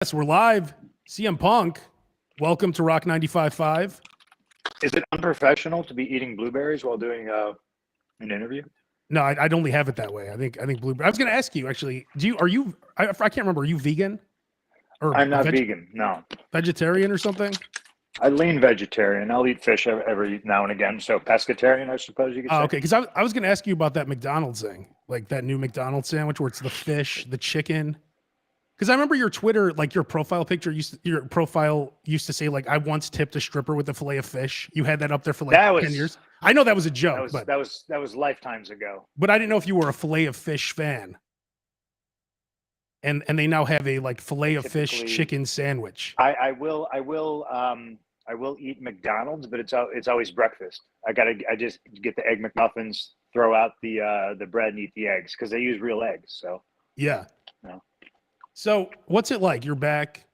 Yes, we're live. CM Punk, welcome to Rock 95.5. Is it unprofessional to be eating blueberries while doing an interview? No, I'd only have it that way. I think blueberry. I was going to ask you actually. I can't remember. Are you vegan? Or I'm not vegan. No. Vegetarian or something? I lean vegetarian. I'll eat fish every now and again. So pescatarian, I suppose you could say. Okay, because I was going to ask you about that McDonald's thing, like that new McDonald's sandwich where it's the fish, the chicken. Because I remember your Twitter, like your profile picture, your profile used to say like, I once tipped a stripper with a fillet of fish. You had that up there for like 10 years. I know that was a joke, that was lifetimes ago. But I didn't know if you were a fillet of fish fan. And they now have a like fillet of fish chicken sandwich. I will eat McDonald's, but it's always breakfast. I just get the egg McMuffins, throw out the bread and eat the eggs because they use real eggs. So yeah. So what's it like? You're back.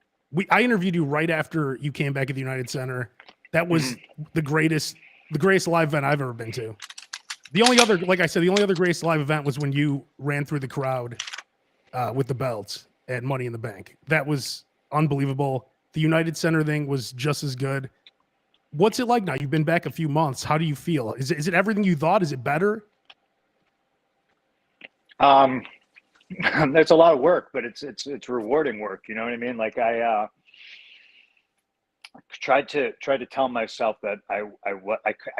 I interviewed you right after you came back at the United Center. That was the greatest live event I've ever been to. The only other greatest live event was when you ran through the crowd with the belts at Money in the Bank. That was unbelievable. The United Center thing was just as good. What's it like now? You've been back a few months. How do you feel? Is it everything you thought? Is it better? That's a lot of work, but it's rewarding work. You know what I mean? Like I tried to tell myself that I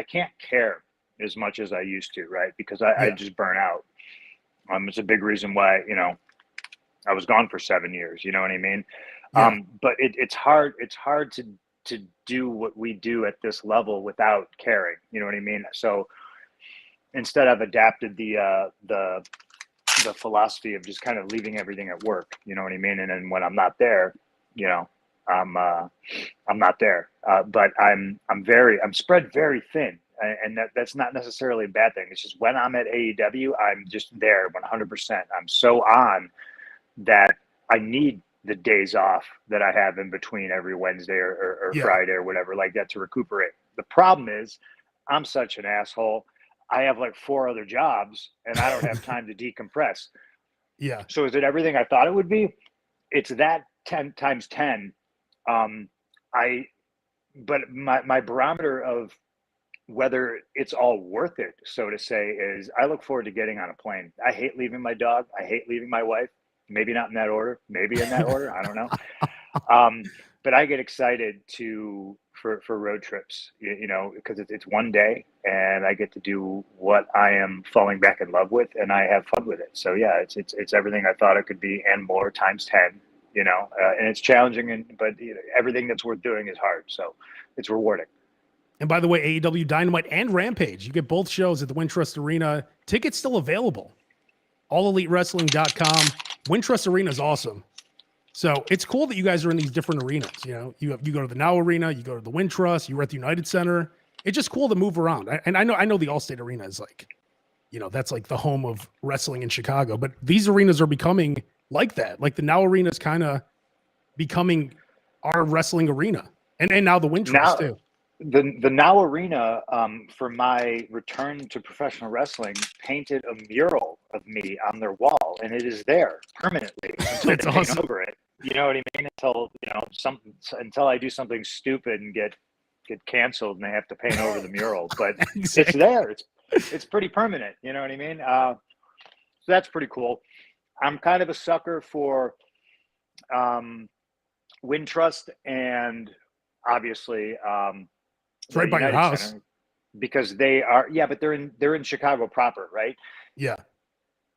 can't care as much as I used to, right? Because I just burn out. It's a big reason why, I was gone for 7 years. You know what I mean? Yeah. But it's hard to do what we do at this level without caring. You know what I mean? So instead, I've adapted the philosophy of just kind of leaving everything at work, you know what I mean? And then when I'm not there, I'm not there. But I'm spread very thin, and that's not necessarily a bad thing. It's just when I'm at AEW, I'm just there 100%. I'm so on that I need the days off that I have in between every Wednesday or Friday or whatever like that to recuperate. The problem is I'm such an asshole. I have like 4 other jobs and I don't have time to decompress. Yeah. So is it everything I thought it would be? It's that 10 times 10. But my barometer of whether it's all worth it, so to say, is I look forward to getting on a plane. I hate leaving my dog. I hate leaving my wife. Maybe not in that order. Maybe in that order. I don't know. But I get excited for road trips, because it's one day and I get to do what I am falling back in love with and I have fun with it. So yeah, it's everything I thought it could be and more times 10, and it's challenging but everything that's worth doing is hard. So it's rewarding. And by the way, AEW Dynamite and Rampage, you get both shows at the Wintrust Arena. Tickets still available. AllEliteWrestling.com. Wintrust Arena is awesome. So it's cool that you guys are in these different arenas. You go to the Now Arena, you go to the Wintrust, you were at the United Center. It's just cool to move around. And I know the Allstate Arena is like, that's like the home of wrestling in Chicago. But these arenas are becoming like that. Like the Now Arena is kind of becoming our wrestling arena. And now the Wintrust too. The Now Arena, for my return to professional wrestling, painted a mural of me on their wall, and it is there permanently until they paint over it. You know what I mean? Until I do something stupid and get canceled, and they have to paint over the mural. But exactly. It's there. It's pretty permanent. You know what I mean? So that's pretty cool. I'm kind of a sucker for Wintrust and obviously. It's right by your house. Center, because they are, but they're in Chicago proper, right? Yeah.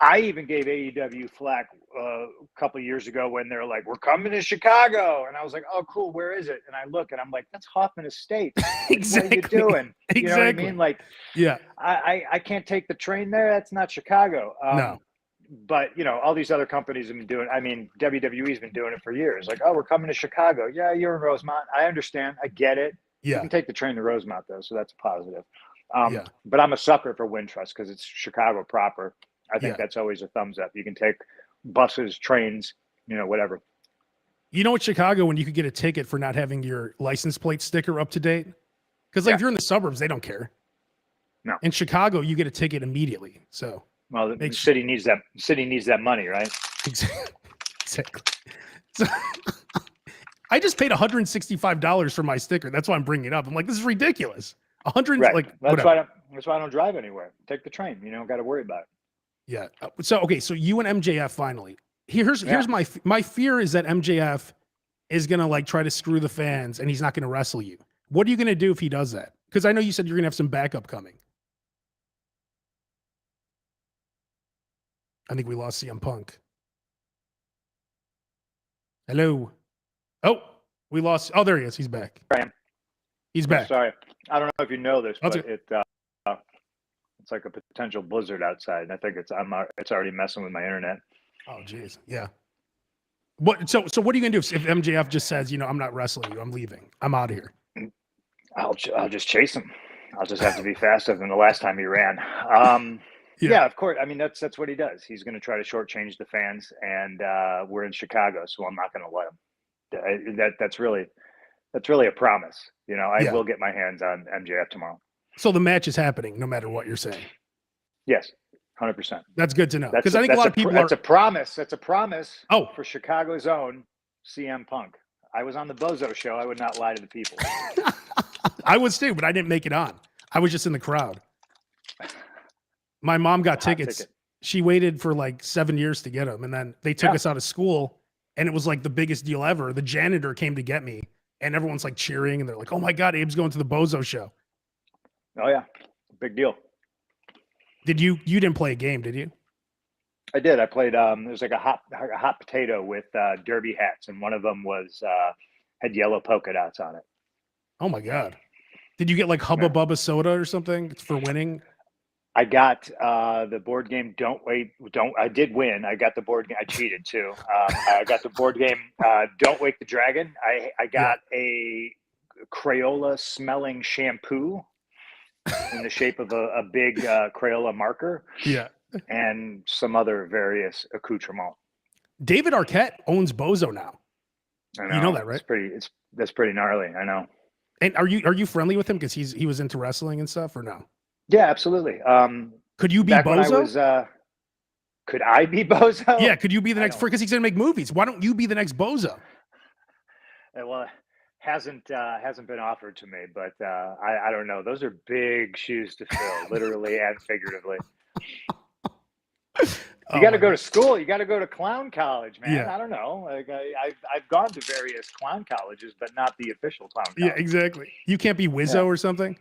I even gave AEW flack a couple of years ago when they're like, "We're coming to Chicago," and I was like, "Oh, cool. Where is it?" And I look, and I'm like, "That's Hoffman Estates. Exactly. What are you doing?" Exactly. You know what I mean? Like, yeah. I can't take the train there. That's not Chicago. No. But all these other companies have been doing. I mean, WWE's been doing it for years. Like, "Oh, we're coming to Chicago." Yeah, you're in Rosemont. I understand. I get it. Yeah. You can take the train to Rosemont, though, so that's a positive. But I'm a sucker for Wintrust because it's Chicago proper. I think that's always a thumbs up. You can take buses, trains, whatever. At Chicago, when you could get a ticket for not having your license plate sticker up to date? Because if you're in the suburbs, they don't care. No. In Chicago, you get a ticket immediately. So the city needs that money, right? Exactly. So I just paid $165 for my sticker. That's why I'm bringing it up. I'm like, this is ridiculous. 100, Right. like, That's whatever. why I don't drive anywhere. Take the train. You don't got to worry about it. Yeah. So okay. So you and MJF finally. Here's Yeah. my fear is that MJF is gonna like try to screw the fans and he's not gonna wrestle you. What are you gonna do if he does that? Because I know you said you're gonna have some backup coming. I think we lost CM Punk. Hello. Oh, we lost. Oh, there he is. He's back. I am. He's back. Sorry. I don't know if you know this, That's but it's like a potential blizzard outside, and I think it's already messing with my internet. Oh, geez. Yeah. What? So what are you gonna do if MJF just says, you know, I'm not wrestling you, I'm leaving, I'm out of here? I'll just chase him. I'll just have to be faster than the last time he ran. Yeah, of course. I mean, that's what he does. He's going to try to shortchange the fans, and we're in Chicago, so I'm not going to let him. That's really a promise. You know, I will get my hands on MJF tomorrow. So the match is happening, no matter what you're saying. Yes, 100%. That's good to know, because I think a lot of people That's a promise. That's a promise. Oh, for Chicago's own CM Punk. I was on the Bozo show. I would not lie to the people. I was too, but I didn't make it on. I was just in the crowd. My mom got tickets. She waited for like 7 years to get them. And then they took us out of school and it was like the biggest deal ever. The janitor came to get me and everyone's like cheering and they're like, oh my God, Abe's going to the Bozo show. Oh yeah. Big deal. You didn't play a game, did you? I did. I played, there was like a hot potato with derby hats. And one of them had yellow polka dots on it. Oh my God. Did you get like Hubba Bubba soda or something for winning? I got the board game. I did win. I got the board game. I cheated too. I got the board game. Don't Wake the Dragon. I got a Crayola smelling shampoo in the shape of a big Crayola marker. Yeah. And some other various accoutrements. David Arquette owns Bozo now. I know. You know that, right? That's pretty gnarly. I know. And are you friendly with him because he was into wrestling and stuff, or no? Yeah, absolutely. Could you be Bozo? Could I be Bozo? Yeah, could you be the next? Because he's gonna make movies. Why don't you be the next Bozo? Well, hasn't been offered to me, but I don't know. Those are big shoes to fill, literally and figuratively. You got to go to school. You got to go to clown college, man. Yeah. I don't know. Like I've gone to various clown colleges, but not the official clown college. Yeah, exactly. You can't be Wizzo or something.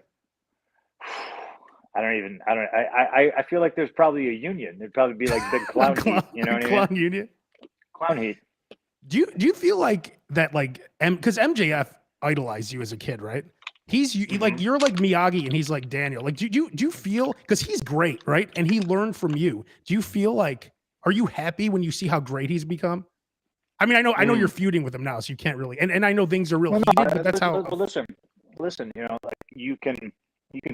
I feel like there's probably a union. There'd probably be like big clown heat. You know what I mean? Clown union. Clown heat. Do you feel like that? Like, because MJF idolized you as a kid, right? Like you're like Miyagi and he's like Daniel. Like, do you feel, because he's great, right? And he learned from you. Do you feel like, are you happy when you see how great he's become? I mean, I know you're feuding with him now, so you can't really. And I know things are real heated, but that's how. Listen. You know, like you can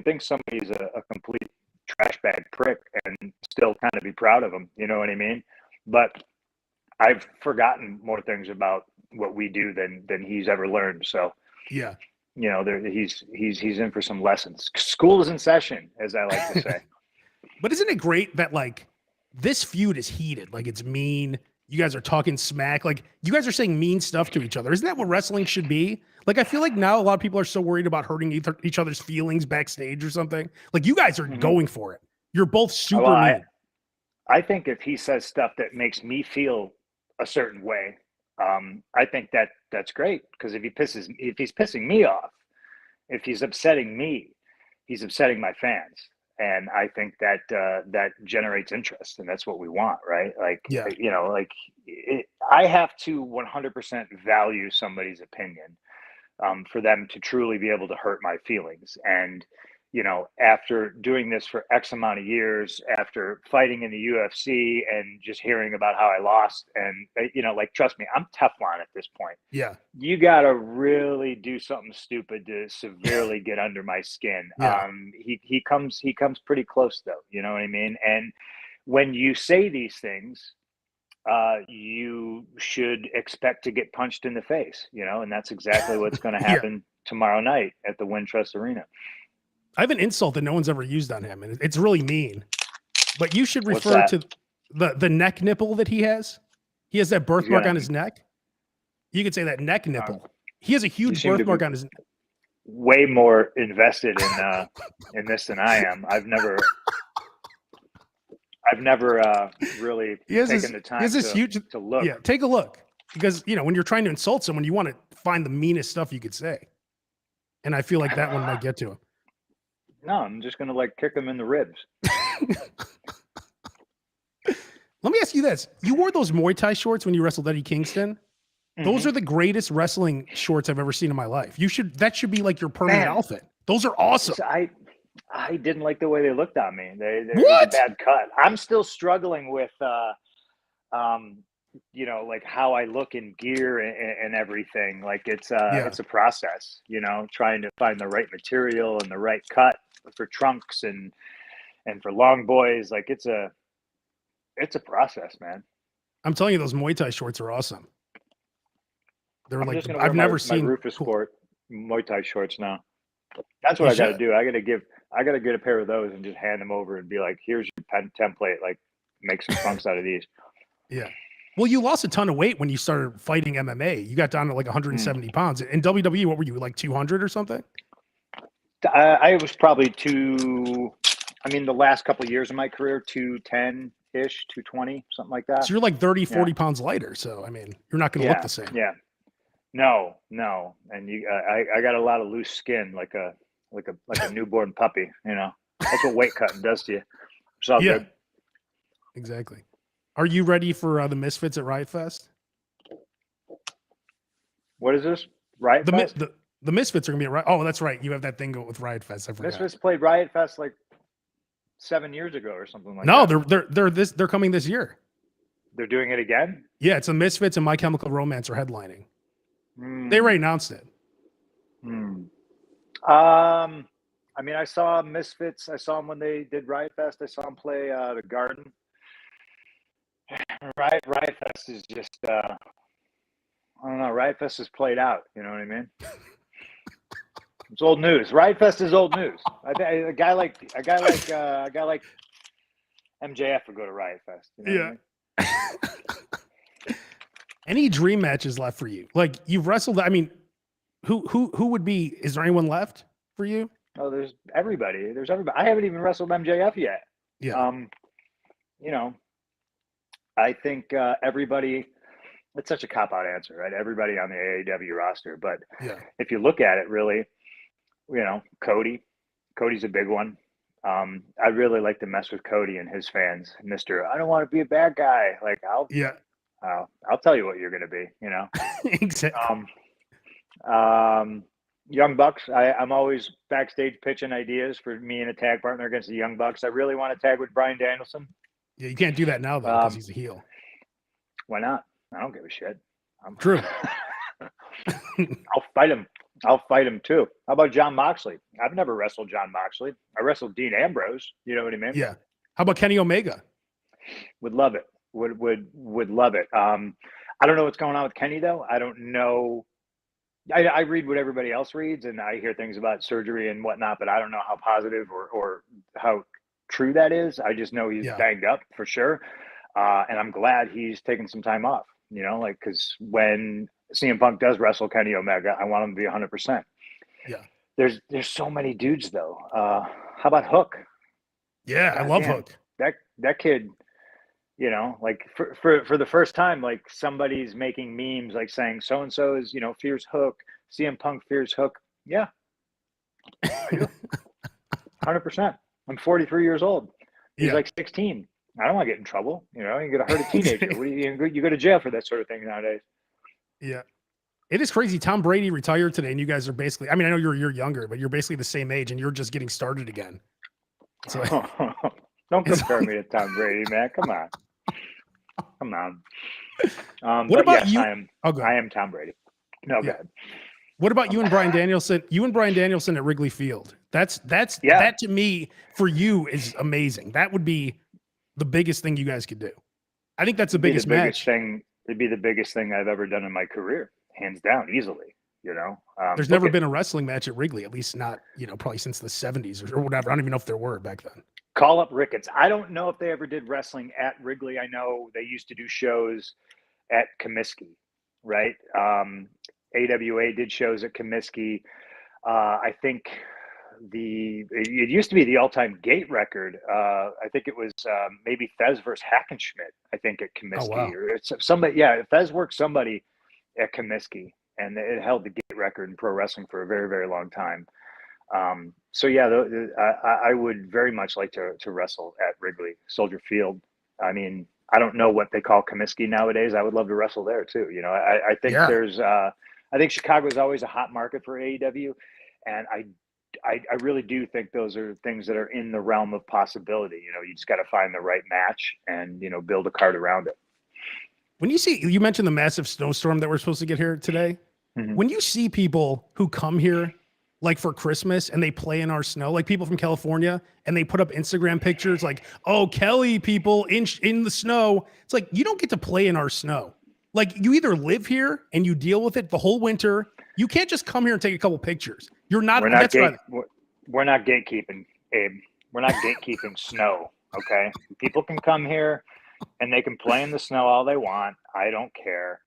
think somebody's a complete trash bag prick and still kind of be proud of him. You know what I mean? But I've forgotten more things about what we do than he's ever learned. So yeah. You know, he's in for some lessons. School is in session, as I like to say. But isn't it great that like this feud is heated? Like it's mean. You guys are talking smack. Like you guys are saying mean stuff to each other. Isn't that what wrestling should be? Like I feel like now a lot of people are so worried about hurting each other's feelings backstage or something. Like you guys are going for it. You're both super mean. I think if he says stuff that makes me feel a certain way, I think that's great, because if he's pissing me off, if he's upsetting me, he's upsetting my fans, and I think that generates interest, and that's what we want, right? Like, you know, like I have to 100% value somebody's opinion for them to truly be able to hurt my feelings. And you know, after doing this for X amount of years, after fighting in the UFC and just hearing about how I lost, and you know, like, trust me, I'm Teflon at this point. Yeah. You got to really do something stupid to severely get under my skin. Yeah. He comes pretty close though. You know what I mean? And when you say these things, you should expect to get punched in the face, you know, and that's exactly what's going to happen tomorrow night at the Wintrust Arena. I have an insult that no one's ever used on him, and it's really mean. But you should refer to the neck nipple that he has. He has that birthmark on his neck. You could say that neck nipple. He has a huge birthmark on his. Way more invested in this than I am. I've never really taken the time to look. Yeah, take a look, because when you're trying to insult someone, you want to find the meanest stuff you could say, and I feel like that one might get to him. No, I'm just gonna kick him in the ribs. Let me ask you this: you wore those Muay Thai shorts when you wrestled Eddie Kingston. Those are the greatest wrestling shorts I've ever seen in my life. That should be like your permanent outfit. Those are awesome. I didn't like the way they looked on me. They was a bad cut. I'm still struggling with how I look in gear and everything. It's a process, trying to find the right material and the right cut for trunks and for long boys. It's a process, man. I'm telling you, those Muay Thai shorts are awesome. They're I've never seen my Rufus Sport Muay Thai shorts now. That's what I got to do. I got to get a pair of those and just hand them over and be like, here's your pen template. Make some trunks out of these. Yeah. Well, you lost a ton of weight when you started fighting MMA. You got down to 170 pounds. In WWE, what were you, 200 or something? I was probably the last couple of years of my career, 210-ish, 220, something like that. So you're 30, 40 pounds lighter. So, you're not going to look the same. Yeah. No. And I got a lot of loose skin, like a newborn puppy, That's what weight cutting does to you. It's all good. Exactly. Are you ready for the Misfits at Riot Fest? What is this? Riot Fest? The Misfits are going to be at Riot. Oh, that's right. You have that thing with Riot Fest. I forgot. Misfits played Riot Fest 7 years ago or something like that. No, they're coming this year. They're doing it again? Yeah, it's the Misfits and My Chemical Romance are headlining. They already announced it. I saw Misfits. I saw them when they did Riot Fest. I saw them play the Garden. Riot Fest is just I don't know. Riot Fest is played out. You know what I mean? It's old news. Riot Fest is old news. A guy like MJF would go to Riot Fest. You know what I mean? Any dream matches left for you? You've wrestled. Who would be? Is there anyone left for you? Oh, there's everybody. I haven't even wrestled MJF yet. Yeah. I think everybody. It's such a cop-out answer, right? Everybody on the AEW roster, but if you look at it, really, Cody's a big one. I'd really like to mess with Cody and his fans, Mr. I don't want to be a bad guy. I'll tell you what you're going to be, Exactly. Young Bucks. I'm always backstage pitching ideas for me and a tag partner against the Young Bucks. I really want to tag with Bryan Danielson. Yeah, you can't do that now though because he's a heel. Why not? I don't give a shit. True. I'll fight him. I'll fight him too. How about John Moxley? I've never wrestled John Moxley. I wrestled Dean Ambrose. You know what I mean? Yeah. How about Kenny Omega? Would love it. Would love it. I don't know what's going on with Kenny though. I don't know. I read what everybody else reads, and I hear things about surgery and whatnot, but I don't know how positive or how true that is. I just know he's banged up for sure, and I'm glad he's taking some time off. Because when CM Punk does wrestle Kenny Omega, I want him to be 100%. Yeah. There's so many dudes though. How about Hook? Yeah, I love Hook. That kid. For the first time, somebody's making memes saying so and so is fears Hook. CM Punk fears Hook. Yeah, I do. 100%. I'm 43 years old. He's 16. I don't want to get in trouble. You're going to hurt a teenager. You go to jail for that sort of thing nowadays. Yeah. It is crazy. Tom Brady retired today, and you guys are basically, I know you're younger, but you're basically the same age, and you're just getting started again. So, don't compare me to Tom Brady, man. Come on. What about you? I am Tom Brady. No, go ahead. What about you and Bryan Danielson? You and Bryan Danielson at Wrigley Field. That to me, for you, is amazing. That would be the biggest thing you guys could do. I think that's the biggest match. It'd be the biggest thing I've ever done in my career, hands down, easily. There's never been a wrestling match at Wrigley, at least not probably since the 70s or whatever. I don't even know if there were back then. Call up Ricketts. I don't know if they ever did wrestling at Wrigley. I know they used to do shows at Comiskey. right? AWA did shows at Comiskey. I think it used to be the all-time gate record. I think it was maybe Fez versus Hackenschmidt, I think, at Oh Comiskey. wow. Or it's somebody, yeah, Fez worked somebody at Comiskey, and it held the gate record in pro wrestling for a very, very long time. So yeah, I would very much like to wrestle at Wrigley, Soldier Field. I mean, I don't know what they call Comiskey nowadays. I would love to wrestle there too. You know, I think Yeah. I think Chicago is always a hot market for AEW, and I really do think those are things that are in the realm of possibility. You know, you just got to find the right match and, you know, build a card around it. When you mentioned the massive snowstorm that we're supposed to get here today. Mm-hmm. When you see people who come here like for Christmas and they play in our snow, like people from California, and they put up Instagram pictures like, oh, Kelly people in the snow. It's like, you don't get to play in our snow. Like, you either live here and you deal with it the whole winter. You can't just come here and take a couple pictures. You're not. We're not That's right. we're not gatekeeping, Abe. We're not gatekeeping snow. Okay, people can come here and they can play in the snow all they want. I don't care.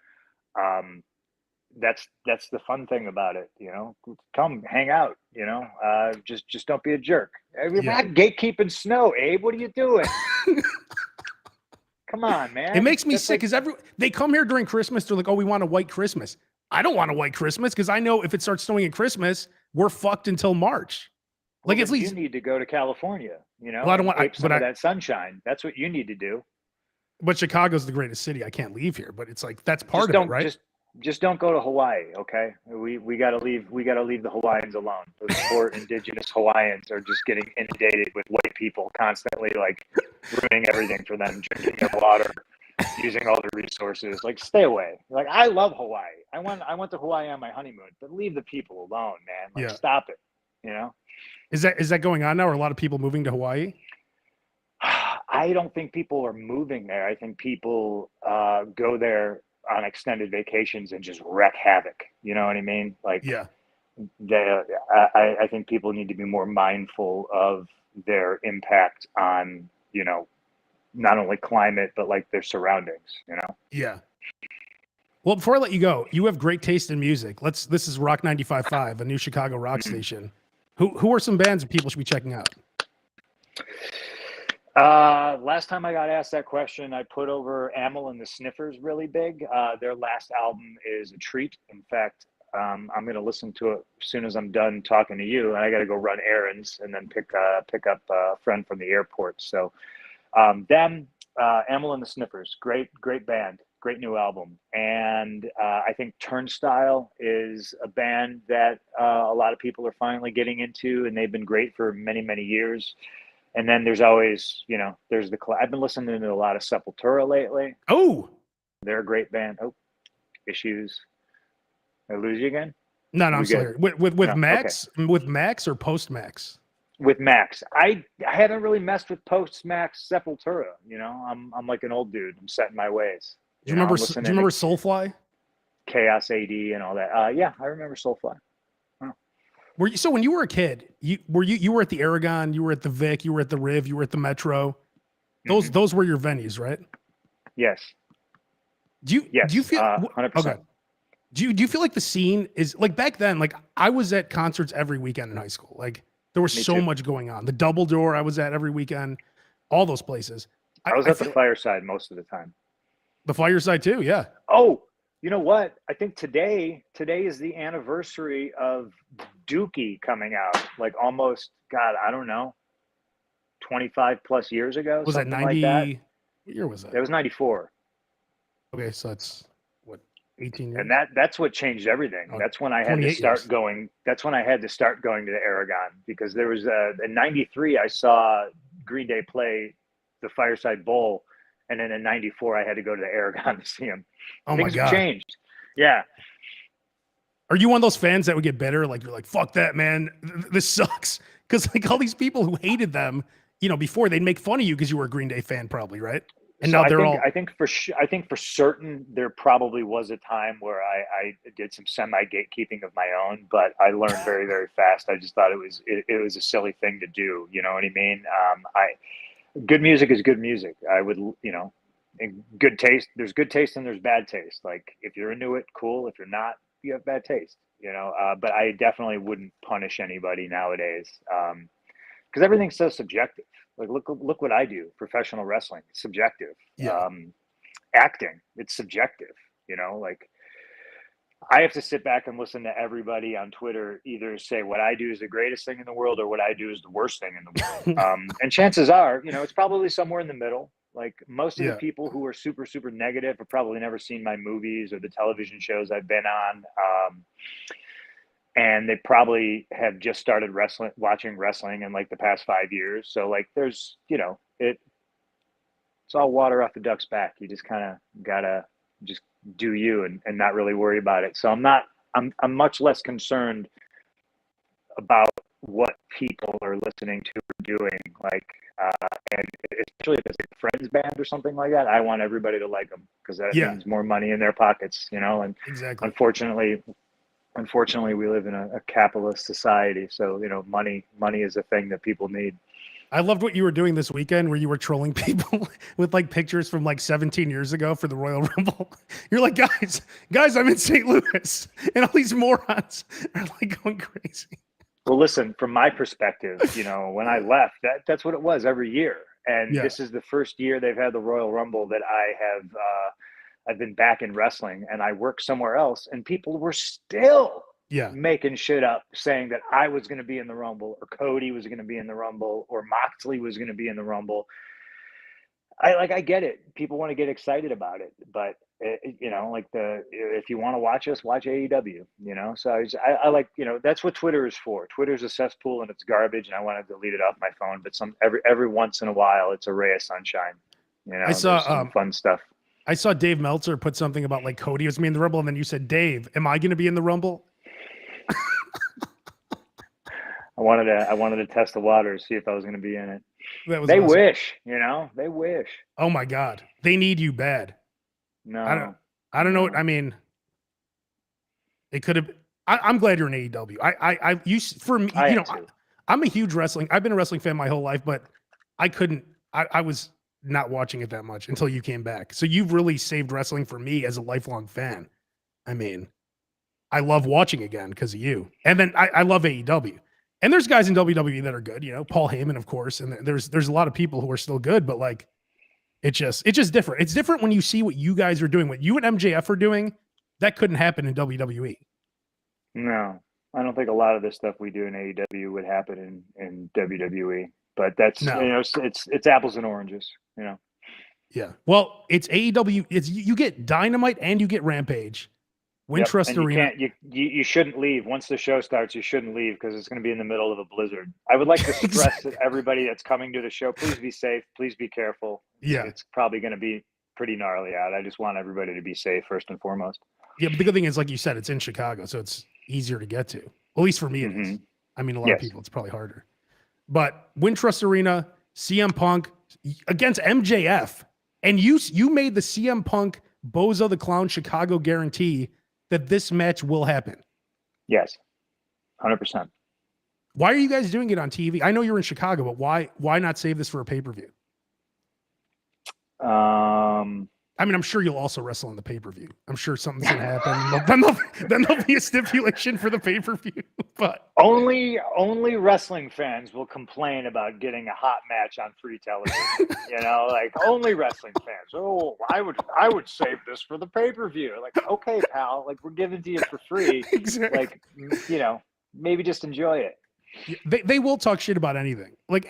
That's the fun thing about it, you know. Come hang out, you know. Just don't be a jerk. We're not gatekeeping snow, Abe. What are you doing? Come on, man. It makes me sick because they come here during Christmas. They're like, oh, we want a white Christmas. I don't want a white Christmas because I know if it starts snowing at Christmas, we're fucked until March. Like, at least you need to go to California, you know. Well, I don't want some of that sunshine. That's what you need to do. But Chicago's the greatest city. I can't leave here. But it's like that's part of it, right? Just don't go to Hawaii, okay? We gotta leave the Hawaiians alone. Those poor indigenous Hawaiians are just getting inundated with white people constantly, like ruining everything for them, drinking their water, using all the resources. Like, stay away. Like, I love Hawaii. I went to Hawaii on my honeymoon, but leave the people alone, man. Like, stop it. You know? Is that going on now? Are a lot of people moving to Hawaii? I don't think people are moving there. I think people go there on extended vacations and just wreak havoc. You know what I mean? Like, yeah. I think people need to be more mindful of their impact on, you know, not only climate, but like their surroundings, you know? Yeah. Well, before I let you go, you have great taste in music. This is Rock 95.5, a new Chicago rock station. Who are some bands that people should be checking out? Last time I got asked that question, I put over Amyl and the Sniffers really big. Their last album is a treat. In fact, I'm going to listen to it as soon as I'm done talking to you, and I got to go run errands and then pick up a friend from the airport. So Amyl and the Sniffers, great band, great new album. And I think Turnstile is a band that a lot of people are finally getting into, and they've been great for many, many years. And then there's always, you know, I've been listening to a lot of Sepultura lately. Oh, they're a great band. Oh, issues. Did I lose you again? No, I'm still here. With Max, okay. With Max or post Max? With Max. I haven't really messed with post Max Sepultura. You know, I'm like an old dude. I'm set in my ways. Do you remember Soulfly? Chaos AD and all that. Yeah, I remember Soulfly. So when you were a kid, you were at the Aragon, you were at the Vic, you were at the Riv, you were at the Metro. Those were your venues, right? Yes. Do you feel 100%? Okay. Do you feel like the scene is like back then? Like, I was at concerts every weekend in high school. Like, there was so much going on. The Double Door I was at every weekend. All those places. I was at the Fireside most of the time. The Fireside too, yeah. Oh, you know what? I think today is the anniversary of Dookie coming out. Like, almost, God, I don't know, 25 plus years ago. Was that 90? Like that. What year was that? That was 94. Okay, so that's what, 18 years. And that's what changed everything. That's when I had to start going. That's when I had to start going to the Aragon, because there was in 93 I saw Green Day play the Fireside Bowl. And then in 94, I had to go to the Aragon to see him. Oh, Things my God. have changed. Yeah. Are you one of those fans that would get bitter? Like, you're like, fuck that, man. This sucks. Because like all these people who hated them, you know, before, they'd make fun of you because you were a Green Day fan, probably, right? And so now I think for certain, there probably was a time where I did some semi gatekeeping of my own, but I learned very, very fast. I just thought it was a silly thing to do. You know what I mean? Good music is good music. I would, you know, and good taste. There's good taste and there's bad taste. Like if you're into it, cool. If you're not, you have bad taste. But I definitely wouldn't punish anybody nowadays because everything's so subjective. Like look what I do. Professional wrestling, it's subjective. Yeah. Acting, it's subjective. Like I have to sit back and listen to everybody on Twitter either say what I do is the greatest thing in the world or what I do is the worst thing in the world. And chances are, it's probably somewhere in the middle. Like most of the people who are super, super negative have probably never seen my movies or the television shows I've been on. And they probably have just started watching wrestling in like the past 5 years. So like there's, it's all water off the duck's back. You just kind of gotta just do you and not really worry about it. So I'm much less concerned about what people are listening to or doing. Like, and especially if it's a friends band or something like that, I want everybody to like them because that means more money in their pockets, and exactly. Unfortunately, we live in a capitalist society. So, money is a thing that people need. I loved what you were doing this weekend where you were trolling people with like pictures from like 17 years ago for the Royal Rumble. You're like, guys, I'm in St. Louis and all these morons are like going crazy. Well, listen, from my perspective, when I left, that's what it was every year. And this is the first year they've had the Royal Rumble that I've been back in wrestling, and I worked somewhere else, and people were still making shit up saying that I was going to be in the Rumble or Cody was going to be in the Rumble or Moxley was going to be in the Rumble. I get it. People want to get excited about it, but if you want to watch us, watch AEW, so I like, that's what Twitter is for. Twitter's a cesspool and it's garbage and I want to delete it off my phone, but every once in a while it's a ray of sunshine. I saw some fun stuff. I saw Dave Meltzer put something about like Cody was me in the Rumble, and then you said, Dave, am I going to be in the Rumble? I wanted to test the waters, see if I was going to be in it. They awesome. Wish, they wish. Oh my God. They need you bad. No, I don't know. I mean, it could have, I'm glad you're in AEW. For me, I'm a huge wrestling. I've been a wrestling fan my whole life, but I was not watching it that much until you came back. So you've really saved wrestling for me as a lifelong fan. I mean, I love watching again because of you. And then I love AEW. And there's guys in WWE that are good, Paul Heyman, of course. And there's a lot of people who are still good, but like, it's just different. It's different when you see what you guys are doing, what you and MJF are doing. That couldn't happen in WWE. No, I don't think a lot of the stuff we do in AEW would happen in WWE. But that's it's apples and oranges, Yeah. Well, it's AEW. It's you get Dynamite and you get Rampage. Wintrust Arena. You shouldn't leave once the show starts. You shouldn't leave because it's going to be in the middle of a blizzard. I would like to stress that everybody that's coming to the show, please be safe. Please be careful. Yeah, it's probably going to be pretty gnarly out. I just want everybody to be safe first and foremost. Yeah, but the good thing is, like you said, it's in Chicago, so it's easier to get to. At least for me, it is. I mean, a lot of people, it's probably harder. But Wintrust Arena, CM Punk against MJF, and you made the CM Punk Bozo the Clown Chicago guarantee that this match will happen. Yes, 100%. Why are you guys doing it on TV? I know you're in Chicago, but why not save this for a pay-per-view? I mean, I'm sure you'll also wrestle in the pay-per-view. I'm sure something's gonna happen. then there'll be a stipulation for the pay-per-view. But only wrestling fans will complain about getting a hot match on free television. Like only wrestling fans. Oh, I would save this for the pay-per-view. Like, okay, pal. Like we're giving to you for free. Exactly. Like, maybe just enjoy it. They will talk shit about anything. Like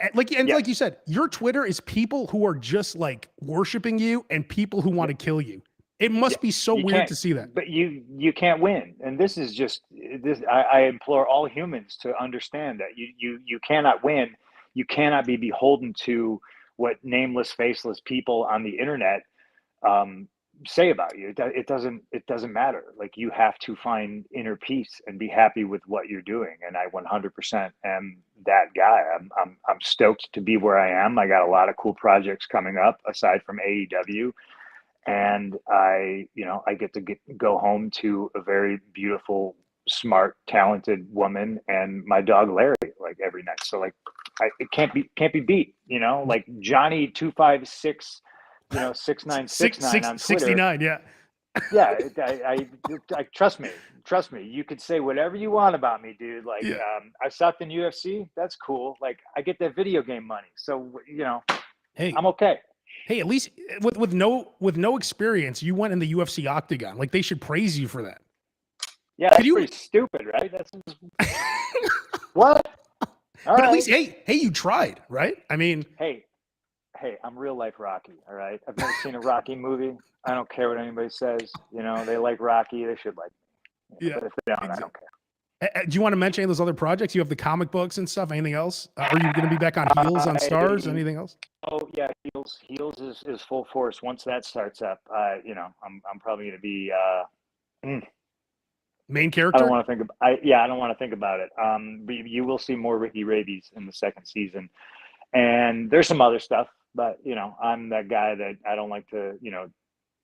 you said, your Twitter is people who are just like worshiping you and people who want to kill you. It must be so weird to see that. But you can't win. And this is just this. I implore all humans to understand that you cannot win. You cannot be beholden to what nameless, faceless people on the internet say about you. It doesn't matter. Like you have to find inner peace and be happy with what you're doing. And I 100% am that guy. I'm stoked to be where I am. I got a lot of cool projects coming up aside from AEW. And I get to go home to a very beautiful, smart, talented woman and my dog Larry like every night. So like it can't be beat, like Johnny 256 6969 on Twitter. 69, yeah. Yeah, I trust me. You could say whatever you want about me, dude. Like, Yeah. I sucked in UFC. That's cool. Like, I get that video game money, so Hey, I'm okay. Hey, at least with no experience, you went in the UFC octagon. Like, they should praise you for that. Yeah, that's pretty stupid, right? That's what. But at least, hey, you tried, right? I mean, hey, I'm real life Rocky. All right, I've never seen a Rocky movie. I don't care what anybody says. They like Rocky. They should like me. Yeah. But if they don't, I don't care. Do you want to mention any of those other projects? You have the comic books and stuff. Anything else? Are you going to be back on Heels on Stars? Anything else? Oh yeah, Heels is full force. Once that starts up, I'm probably going to be main character. I don't want to think about. I don't want to think about it. But you will see more Ricky Rabies in the second season, and there's some other stuff. But I'm that guy that I don't like to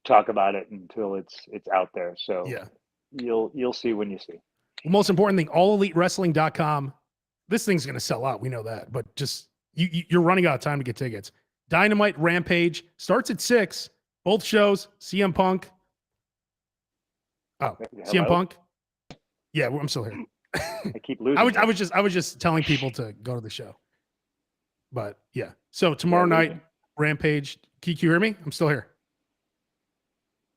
talk about it until it's out there. So yeah, you'll see when you see. Well, most important thing, allelitewrestling.com. This thing's going to sell out. We know that, but just you're running out of time to get tickets. Dynamite Rampage starts at 6. Both shows. CM Punk. Oh, hello? CM Punk. Yeah, I'm still here. I keep losing. I was just telling people to go to the show. But yeah, so tomorrow night, Rampage. Can you hear me? I'm still here.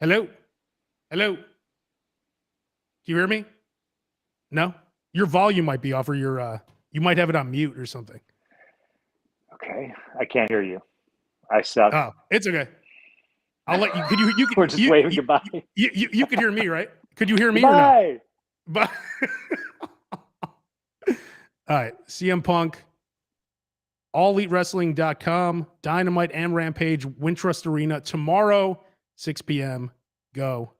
Hello? Can you hear me? No? Your volume might be off, or you might have it on mute or something. Okay, I can't hear you. I suck. Oh, it's okay. I'll let you. Could We're just waving goodbye. You could hear me, right? Could you hear me Bye. or no? Bye. All right, CM Punk. AllEliteWrestling.com, Dynamite and Rampage, Wintrust Arena tomorrow, 6 p.m. Go.